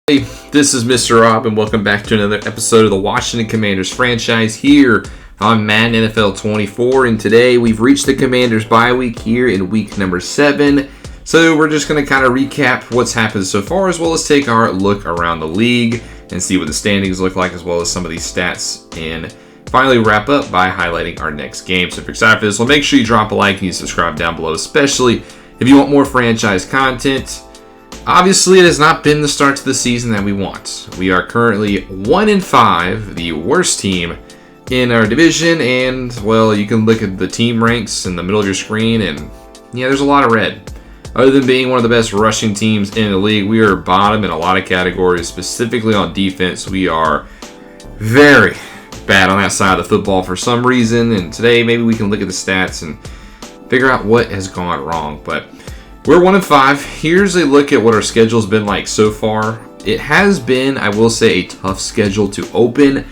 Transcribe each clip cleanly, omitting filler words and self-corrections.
Hey, this is Mr. Rob, and welcome back to another episode of the Washington Commanders franchise here on Madden NFL 24. And today we've reached the Commanders bye week here in week number 7. So we're just going to kind of recap what's happened so far, as well as take our look around the league and see what the standings look like, as well as some of these stats, and finally wrap up by highlighting our next game. So if you're excited for this one, make sure you drop a like and you subscribe down below, especially if you want more franchise content. Obviously, it has not been the start to the season that we want. We are currently 1-5, the worst team in our division, and, well, you can look at the team ranks in the middle of your screen, and, yeah, there's a lot of red. Other than being one of the best rushing teams in the league, we are bottom in a lot of categories, specifically on defense. We are very bad on that side of the football for some reason, and today maybe we can look at the stats and figure out what has gone wrong, but we're 1-5. Here's a look at what our schedule's been like so far. It has been, I will say, a tough schedule to open,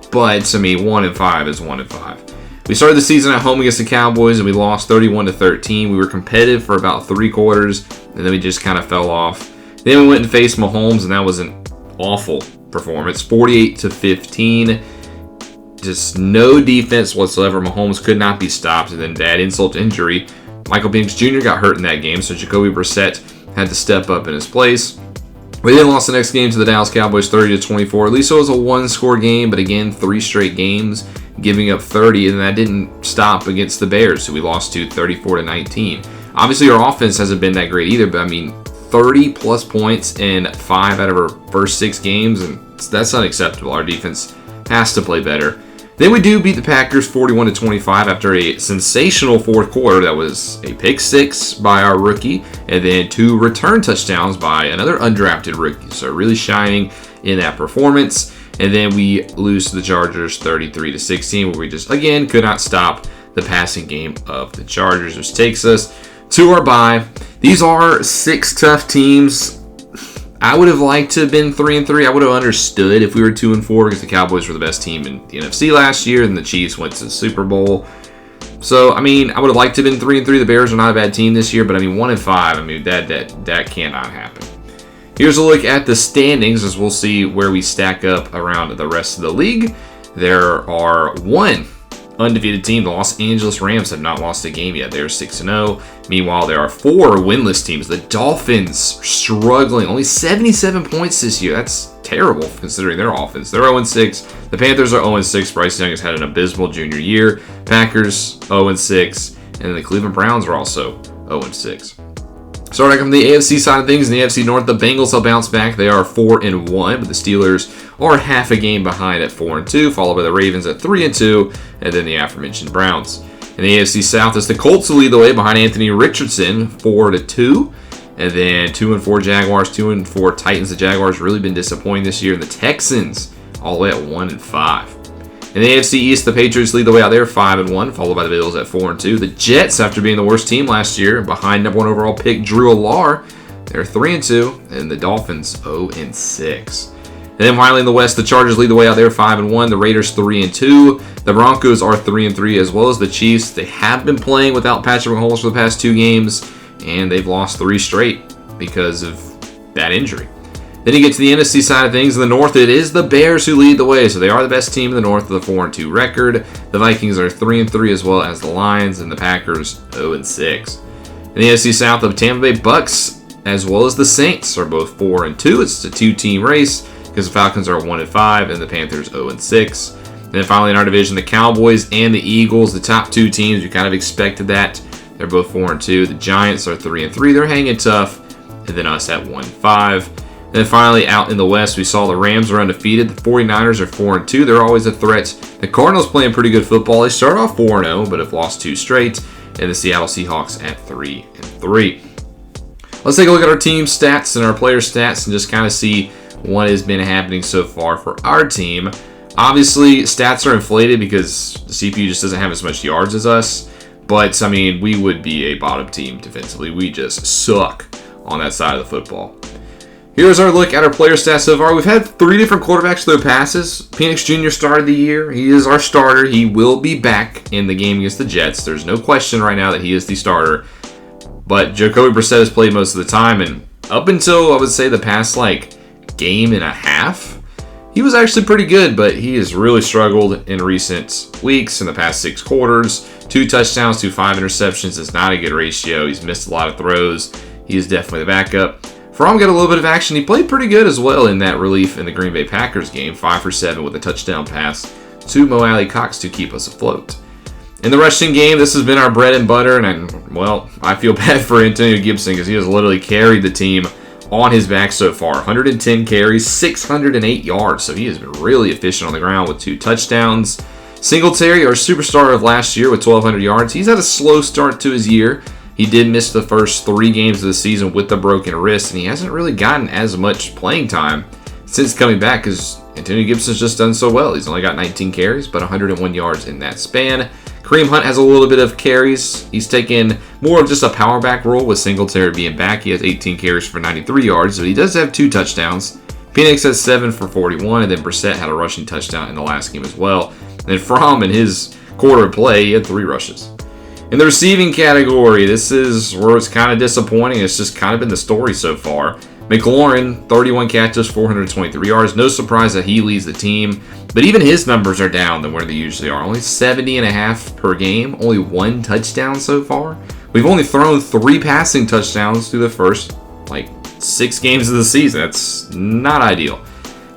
but 1-5 is 1-5. We started the season at home against the Cowboys and we lost 31-13. We were competitive for about 3 quarters, and then we just kind of fell off. Then we went and faced Mahomes, and that was an awful performance, 48-15. Just no defense whatsoever. Mahomes could not be stopped, and then to add insult to injury, Michael Penix Jr. got hurt in that game, so Jacoby Brissett had to step up in his place. We then lost the next game to the Dallas Cowboys 30-24. At least it was a 1-score game, but again, 3 straight games, giving up 30, and that didn't stop against the Bears, who we lost to 34-19. Obviously, our offense hasn't been that great either, but 30-plus points in 5 out of our first 6 games, and that's unacceptable. Our defense has to play better. Then we do beat the Packers 41-25 after a sensational fourth quarter. That was a pick 6 by our rookie, and then 2 return touchdowns by another undrafted rookie. So really shining in that performance. And then we lose to the Chargers 33-16, where we just, again, could not stop the passing game of the Chargers, which takes us to our bye. These are 6 tough teams. I would have liked to have been 3-3. I would have understood if we were 2-4 because the Cowboys were the best team in the NFC last year and the Chiefs went to the Super Bowl. So, I would have liked to have been 3-3. The Bears are not a bad team this year, but 1-5, that cannot happen. Here's a look at the standings as we'll see where we stack up around the rest of the league. There are 1 undefeated team. The Los Angeles Rams have not lost a game yet. They're 6-0. Meanwhile, there are 4 winless teams. The Dolphins struggling. Only 77 points this year. That's terrible considering their offense. They're 0-6. The Panthers are 0-6. Bryce Young has had an abysmal junior year. Packers 0-6. And the Cleveland Browns are also 0-6. Starting from the AFC side of things, in the AFC North, the Bengals have bounced back. They are 4-1, but the Steelers are half a game behind at 4-2, followed by the Ravens at 3-2, and then the aforementioned Browns. In the AFC South, it's the Colts who lead the way behind Anthony Richardson, 4-2, and then 2-4 Jaguars, 2-4 Titans. The Jaguars really been disappointing this year, and the Texans all the way at 1-5. In the AFC East, the Patriots lead the way out there, 5-1, followed by the Bills at 4-2. The Jets, after being the worst team last year, behind number 1 overall pick Drue, they're 3-2, and the Dolphins 0-6. And then finally in the West, the Chargers lead the way out there, 5-1. The Raiders 3-2. The Broncos are 3-3, as well as the Chiefs. They have been playing without Patrick Mahomes for the past 2 games, and they've lost 3 straight because of that injury. Then you get to the NFC side of things. In the North, it is the Bears who lead the way. So they are the best team in the North with a 4-2 record. The Vikings are 3-3, as well as the Lions, and the Packers 0-6. In the NFC South, the Tampa Bay Bucks, as well as the Saints, are both 4-2. It's a 2-team race because the Falcons are 1-5 and the Panthers 0-6. And then finally in our division, the Cowboys and the Eagles, the top 2 teams. You kind of expected that. They're both 4-2. The Giants are 3-3. They're hanging tough. And then us at 1-5. And then finally, out in the West, we saw the Rams are undefeated. The 49ers are 4-2. They're always a threat. The Cardinals playing pretty good football. They start off 4-0, but have lost 2 straight. And the Seattle Seahawks at 3-3. Let's take a look at our team stats and our player stats and just kind of see what has been happening so far for our team. Obviously, stats are inflated because the CPU just doesn't have as much yards as us. But, we would be a bottom team defensively. We just suck on that side of the football. Here's our look at our player stats so far. We've had 3 different quarterbacks throw passes. Penix Jr. started the year. He is our starter. He will be back in the game against the Jets. There's no question right now that he is the starter. But Jacoby Brissett has played most of the time, and up until, I would say, the past, game and a half, he was actually pretty good, but he has really struggled in recent weeks in the past 6 quarters. 2 touchdowns to 5 interceptions is not a good ratio. He's missed a lot of throws. He is definitely the backup. Fromm got a little bit of action. He played pretty good as well in that relief in the Green Bay Packers game. 5 for 7 with a touchdown pass to Mo Alley Cox to keep us afloat. In the rushing game, this has been our bread and butter, and I feel bad for Antonio Gibson because he has literally carried the team on his back so far. 110 carries, 608 yards, so he has been really efficient on the ground with 2 touchdowns. Singletary, our superstar of last year with 1,200 yards, he's had a slow start to his year. He did miss the first 3 games of the season with the broken wrist, and he hasn't really gotten as much playing time since coming back because Antonio Gibson's just done so well. He's only got 19 carries, but 101 yards in that span. Kareem Hunt has a little bit of carries. He's taken more of just a power back role with Singletary being back. He has 18 carries for 93 yards, but he does have 2 touchdowns. Penix has 7 for 41, and then Brissett had a rushing touchdown in the last game as well. And then Fromm, in his quarter of play, he had 3 rushes. In the receiving category, this is where it's kind of disappointing. It's just kind of been the story so far. McLaurin, 31 catches, 423 yards. No surprise that he leads the team. But even his numbers are down than where they usually are. Only 70.5 per game. Only 1 touchdown so far. We've only thrown 3 passing touchdowns through the first, 6 games of the season. That's not ideal.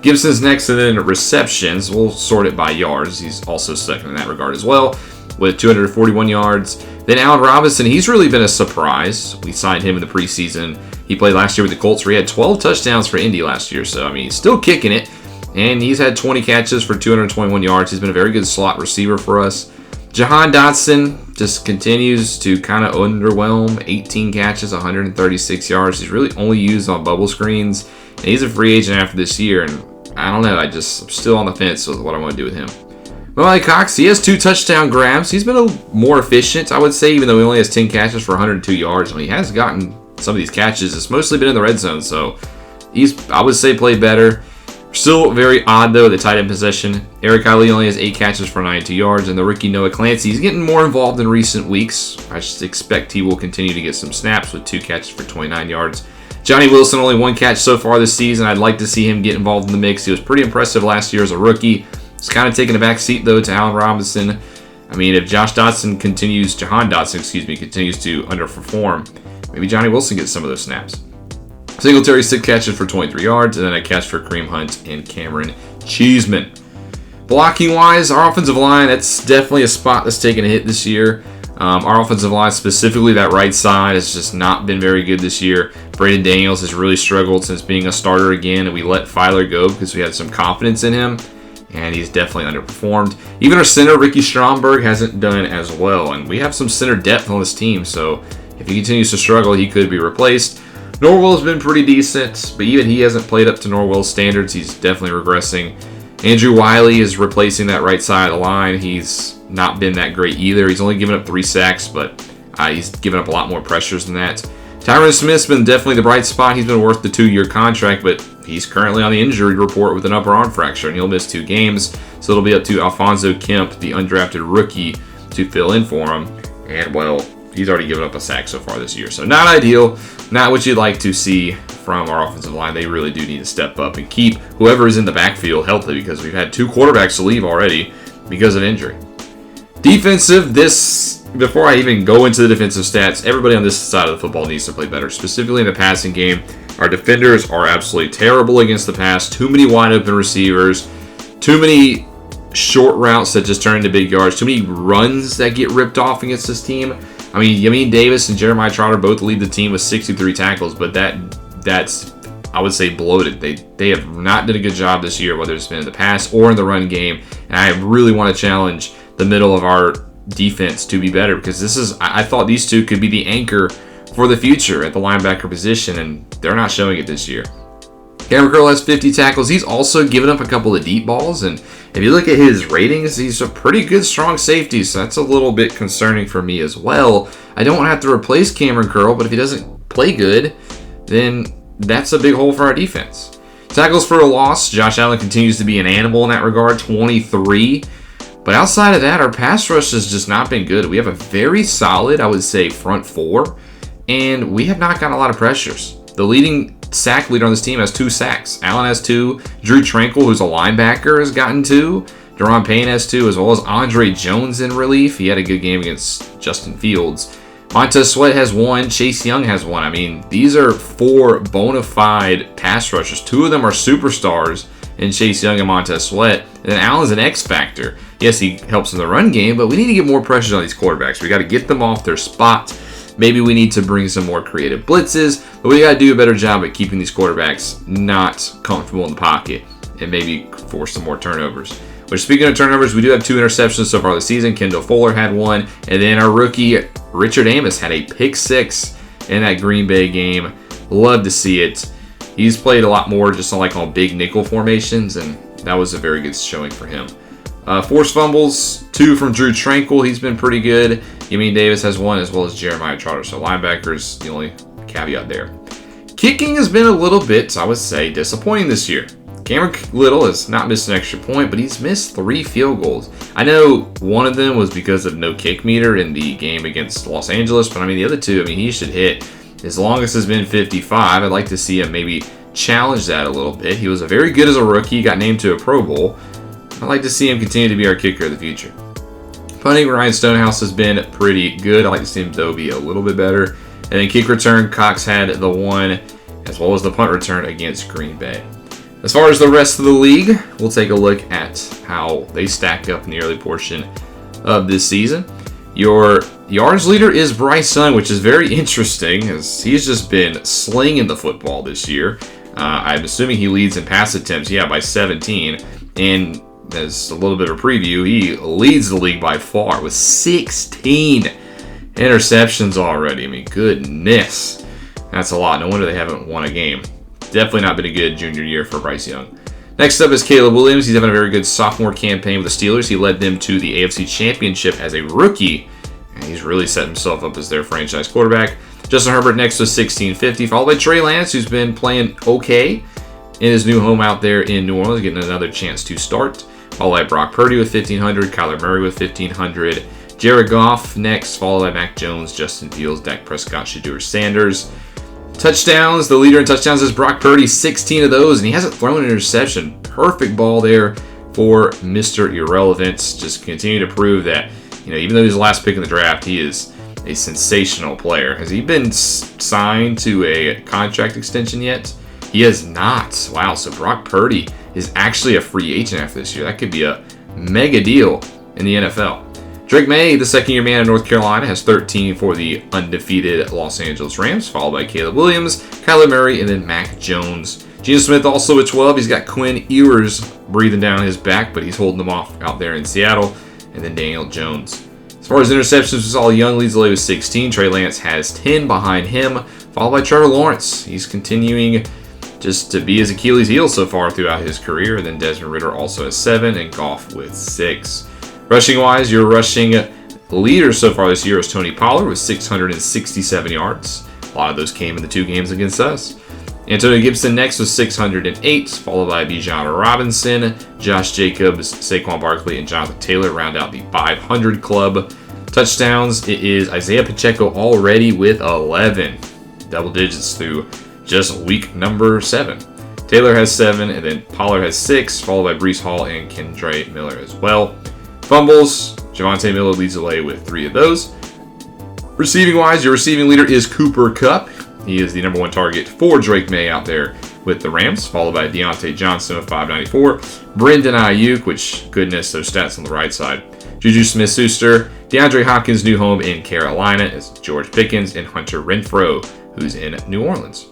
Gibson's next, and then receptions. We'll sort it by yards. He's also second in that regard as well, with 241 yards. Then Allen Robinson, he's really been a surprise. We signed him in the preseason. He played last year with the Colts, where he had 12 touchdowns for Indy last year. So, he's still kicking it. And he's had 20 catches for 221 yards. He's been a very good slot receiver for us. Jahan Dotson just continues to kind of underwhelm. 18 catches, 136 yards. He's really only used on bubble screens. And he's a free agent after this year. And I don't know. I'm still on the fence with what I want to do with him. Mo Cox, he has 2 touchdown grabs. He's been a little more efficient, I would say, even though he only has 10 catches for 102 yards. He has gotten some of these catches. It's mostly been in the red zone, so he's, I would say, played better. Still very odd, though, the tight end possession. Eric Ali only has 8 catches for 92 yards, and the rookie Noah Clancy, he's getting more involved in recent weeks. I just expect he will continue to get some snaps with 2 catches for 29 yards. Johnny Wilson, only 1 catch so far this season. I'd like to see him get involved in the mix. He was pretty impressive last year as a rookie. He's kind of taking a back seat, though, to Allen Robinson. If Jahan Dotson continues to underperform, maybe Johnny Wilson gets some of those snaps. Singletary, 6 catches for 23 yards, and then a catch for Kareem Hunt and Cameron Cheeseman. Blocking-wise, our offensive line, that's definitely a spot that's taken a hit this year. Our offensive line, specifically that right side, has just not been very good this year. Braden Daniels has really struggled since being a starter again, and we let Filer go because we had some confidence in him, and he's definitely underperformed. Even our center, Ricky Stromberg, hasn't done as well, and we have some center depth on this team, so if he continues to struggle, he could be replaced. Norwell's been pretty decent, but even he hasn't played up to Norwell's standards. He's definitely regressing. Andrew Wiley is replacing that right side of the line. He's not been that great either. He's only given up 3 sacks, but he's given up a lot more pressures than that. Tyron Smith's been definitely the bright spot. He's been worth the 2-year contract, but he's currently on the injury report with an upper arm fracture, and he'll miss 2 games. So it'll be up to Alfonso Kemp, the undrafted rookie, to fill in for him. And, he's already given up a sack so far this year. So not ideal, not what you'd like to see from our offensive line. They really do need to step up and keep whoever is in the backfield healthy, because we've had 2 quarterbacks leave already because of injury. Defensive, before I even go into the defensive stats, everybody on this side of the football needs to play better, specifically in the passing game. Our defenders are absolutely terrible against the pass. Too many wide open receivers, too many short routes that just turn into big yards, too many runs that get ripped off against this team. Yamin Davis and Jeremiah Trotter both lead the team with 63 tackles, but that's, I would say, bloated. They have not done a good job this year, whether it's been in the pass or in the run game, and I really want to challenge the middle of our defense to be better, because I thought these 2 could be the anchor for the future at the linebacker position, and they're not showing it this year. Cameron Curl has 50 tackles. He's also given up a couple of deep balls, and if you look at his ratings, he's a pretty good strong safety, so that's a little bit concerning for me as well. I don't want to have to replace Cameron Curl, but if he doesn't play good, then that's a big hole for our defense. Tackles for a loss, Josh Allen continues to be an animal in that regard, 23. But outside of that, our pass rush has just not been good. We have a very solid, I would say, front 4, and we have not gotten a lot of pressures. The leading sack leader on this team, has 2 sacks. Allen has 2. Drue Tranquill, who's a linebacker, has gotten 2. Deron Payne has 2, as well as Andre Jones in relief. He had a good game against Justin Fields. Montez Sweat has 1. Chase Young has 1. I mean, these are 4 bona fide pass rushers. 2 of them are superstars in Chase Young and Montez Sweat. And then Allen's an X factor. Yes, he helps in the run game, but we need to get more pressure on these quarterbacks. We got to get them off their spot. Maybe we need to bring some more creative blitzes, but we got to do a better job at keeping these quarterbacks not comfortable in the pocket and maybe force some more turnovers. Which, speaking of turnovers, we do have 2 interceptions so far this season. Kendall Fuller had 1, and then our rookie Richard Amos had a pick 6 in that Green Bay game. Love to see it. He's played a lot more just on big nickel formations, and that was a very good showing for him. Forced fumbles, 2 from Drue Tranquill. He's been pretty good. Yamin Davis has 1, as well as Jeremiah Trotter. So linebackers, the only caveat there. Kicking has been a little bit, I would say, disappointing this year. Cameron Little has not missed an extra point, but he's missed 3 field goals. I know one of them was because of no kick meter in the game against Los Angeles, but I mean, the other 2, he should hit. His longest has been 55. I'd like to see him maybe challenge that a little bit. He was very good as a rookie, got named to a Pro Bowl. I'd like to see him continue to be our kicker of the future. Punting, Ryan Stonehouse has been pretty good. I'd like to see him, though, be a little bit better. And then kick return, Cox had the 1, as well as the punt return against Green Bay. As far as the rest of the league, we'll take a look at how they stack up in the early portion of this season. Your yards leader is Bryce Young, which is very interesting, as he's just been slinging the football this year. I'm assuming he leads in pass attempts, by 17. And as a little bit of a preview, he leads the league by far with 16 interceptions already. Goodness. That's a lot. No wonder they haven't won a game. Definitely not been a good junior year for Bryce Young. Next up is Caleb Williams. He's having a very good sophomore campaign with the Steelers. He led them to the AFC Championship as a rookie, and he's really set himself up as their franchise quarterback. Justin Herbert next with 1650, followed by Trey Lance, who's been playing okay in his new home out there in New Orleans, getting another chance to start. Followed by Brock Purdy with 1,500, Kyler Murray with 1,500, Jared Goff next, followed by Mac Jones, Justin Fields, Dak Prescott, Shedeur Sanders. Touchdowns, the leader in touchdowns is Brock Purdy, 16 of those, and he hasn't thrown an interception. Perfect ball there for Mr. Irrelevant. Just continue to prove that, even though he's the last pick in the draft, he is a sensational player. Has he been signed to a contract extension yet? He has not. Wow, so Brock Purdy is actually a free agent after this year. That could be a mega deal in the NFL. Drake May, the second-year man in North Carolina, has 13 for the undefeated Los Angeles Rams, followed by Caleb Williams, Kyler Murray, and then Mac Jones. Geno Smith also with 12. He's got Quinn Ewers breathing down his back, but he's holding them off out there in Seattle. And then Daniel Jones. As far as interceptions, we saw Young leads the way with 16. Trey Lance has 10 behind him, followed by Trevor Lawrence. He's continuing just to be his Achilles heel so far throughout his career. And then Desmond Ridder also has 7, and Goff with 6. Rushing-wise, your rushing leader so far this year is Tony Pollard with 667 yards. A lot of those came in the 2 games against us. Antonio Gibson next with 608, followed by Bijan Robinson, Josh Jacobs, Saquon Barkley, and Jonathan Taylor round out the 500 club. Touchdowns, it is Isaiah Pacheco already with 11. Double digits through just week number 7. Taylor has 7, and then Pollard has 6, followed by Breece Hall and Kendre Miller as well. Fumbles, Javonte Miller leads the way with 3 of those. Receiving-wise, your receiving leader is Cooper Kupp. He is the number 1 target for Drake May out there with the Rams, followed by Deontay Johnson with 594. Brendan Ayuk, which, goodness, those stats on the right side. Juju Smith-Schuster, DeAndre Hopkins' new home in Carolina is George Pickens, and Hunter Renfrow, who's in New Orleans.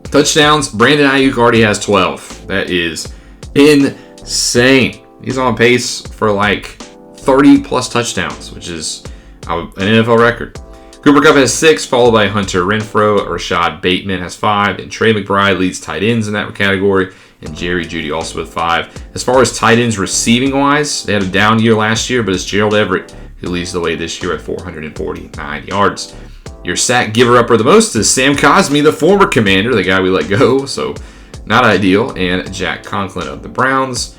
Touchdowns, Brandon Ayuk already has 12. That is insane. He's on pace for 30-plus touchdowns, which is an NFL record. Cooper Kupp has 6, followed by Hunter Renfrow. Rashad Bateman has 5, and Trey McBride leads tight ends in that category, and Jerry Jeudy also with 5. As far as tight ends receiving-wise, they had a down year last year, but it's Gerald Everett who leads the way this year at 449 yards. Your sack giver-upper the most is Sam Cosmi, the former Commander, the guy we let go, so not ideal, and Jack Conklin of the Browns.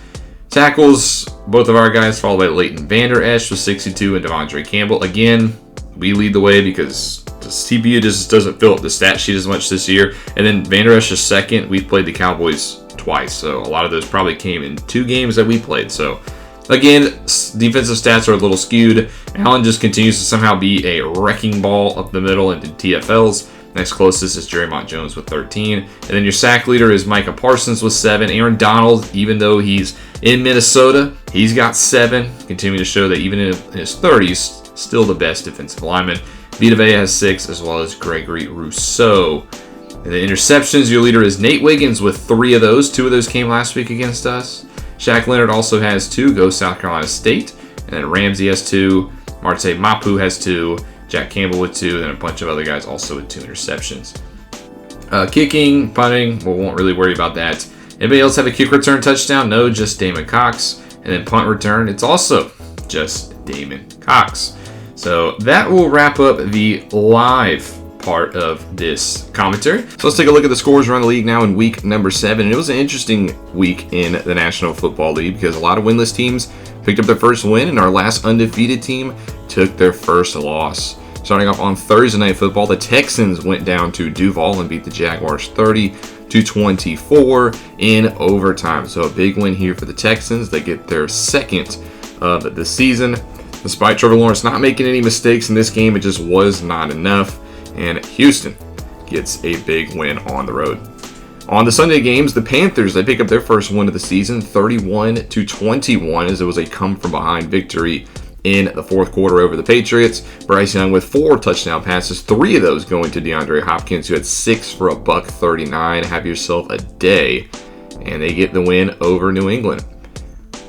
Tackles, both of our guys, followed by Leighton Vander Esch with 62 and Devondre Campbell. Again, we lead the way because CPU just doesn't fill up the stat sheet as much this year. And then Van Der Esch is second. We've played the Cowboys twice, so a lot of those probably came in 2 games that we played. So again, defensive stats are a little skewed. Allen just continues to somehow be a wrecking ball up the middle into TFLs. Next closest is Jeremiah Jones with 13. And then your sack leader is Micah Parsons with 7. Aaron Donald, even though he's in Minnesota, he's got 7. Continuing to show that even in his 30s, still the best defensive lineman. Vita Vea has 6, as well as Gregory Rousseau. And the interceptions, your leader is Nate Wiggins with 3 of those. 2 of those came last week against us. Shaq Leonard also has 2, goes South Carolina State. And then Ramsey has 2. Marte Mapu has 2. Jack Campbell with 2. And then a bunch of other guys also with 2 interceptions. Kicking, punting, we won't really worry about that. Anybody else have a kick return touchdown? No, just Damon Cox. And then punt return, it's also just Damon Cox. So that will wrap up the live part of this commentary. So let's take a look at the scores around the league now in week number 7. And it was an interesting week in the National Football League because a lot of winless teams picked up their first win, and our last undefeated team took their first loss. Starting off on Thursday Night Football, the Texans went down to Duval and beat the Jaguars 30-24 in overtime. So a big win here for the Texans. They get their second of the season. Despite Trevor Lawrence not making any mistakes in this game, it just was not enough. And Houston gets a big win on the road. On the Sunday games, the Panthers, they pick up their first win of the season, 31-21, as it was a come-from-behind victory in the fourth quarter over the Patriots. Bryce Young with 4 touchdown passes, 3 of those going to DeAndre Hopkins, who had 6 for $139. Have yourself a day. And they get the win over New England.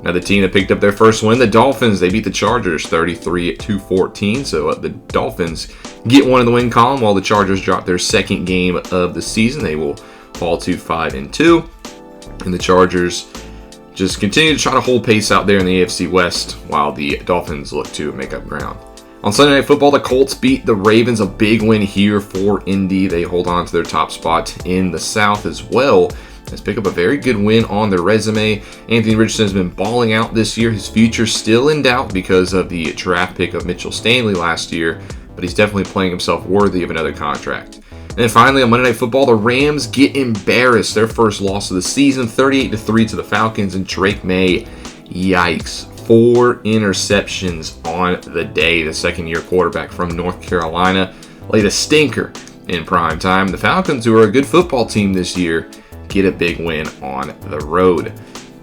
Another team that picked up their first win, the Dolphins, they beat the Chargers 33-14. So the Dolphins get one in the win column while the Chargers drop their second game of the season. They will fall to 5-2. And the Chargers just continue to try to hold pace out there in the AFC West while the Dolphins look to make up ground. On Sunday Night Football, the Colts beat the Ravens, a big win here for Indy. They hold on to their top spot in the South as well. Let's pick up a very good win on their resume. Anthony Richardson has been balling out this year. His future's still in doubt because of the draft pick of Mitchell Stanley last year, but he's definitely playing himself worthy of another contract. And then finally, on Monday Night Football, the Rams get embarrassed. Their first loss of the season, 38-3 to the Falcons, and Drake May, yikes, 4 interceptions on the day. The second-year quarterback from North Carolina laid a stinker in prime time. The Falcons, who are a good football team this year, get a big win on the road.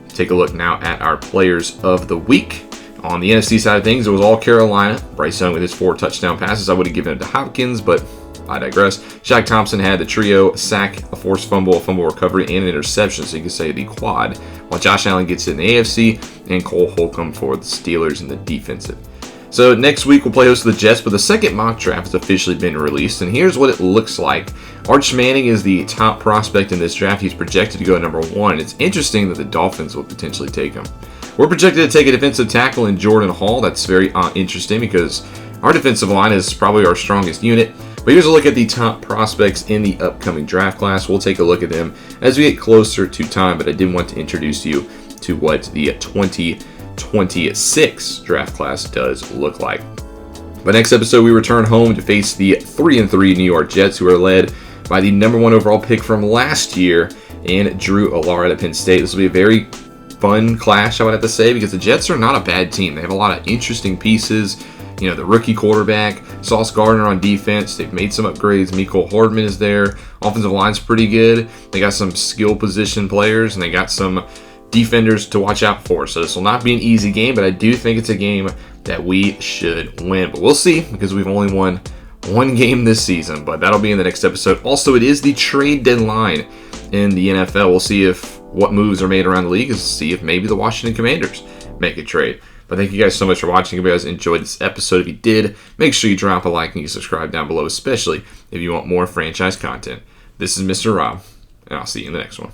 Take a look now at our players of the week. On the NFC side of things, it was all Carolina. Bryce Young with his 4 touchdown passes. I would have given it to Hopkins, but I digress. Shaq Thompson had the trio: sack, a forced fumble, a fumble recovery, and an interception, so you could say the quad. While Josh Allen gets it in the AFC, and Cole Holcomb for the Steelers in the defensive. So next week we'll play host to the Jets, but the second mock draft has officially been released, and here's what it looks like. Arch Manning is the top prospect in this draft. He's projected to go number 1, and it's interesting that the Dolphins will potentially take him. We're projected to take a defensive tackle in Jordan Hall. That's very interesting because our defensive line is probably our strongest unit. But here's a look at the top prospects in the upcoming draft class. We'll take a look at them as we get closer to time, but I did want to introduce you to what the 2026 draft class does look like. But next episode, we return home to face the 3-3 New York Jets, who are led by the number 1 overall pick from last year and Drue Alar at Penn State. This will be a very fun clash, I would have to say, because the Jets are not a bad team. They have a lot of interesting pieces. You know, the rookie quarterback, Sauce Gardner on defense. They've made some upgrades. Mecole Hardman is there. Offensive line's pretty good. They got some skill position players, and they got some defenders to watch out for. So this will not be an easy game, but I do think it's a game that we should win. But we'll see, because we've only won 1 game this season, but that'll be in the next episode. Also, it is the trade deadline in the NFL. We'll see if what moves are made around the league, and see if maybe the Washington Commanders make a trade. But thank you guys so much for watching. If you guys enjoyed this episode, if you did, make sure you drop a like and you subscribe down below, especially if you want more franchise content. This is Mr. Rob, and I'll see you in the next one.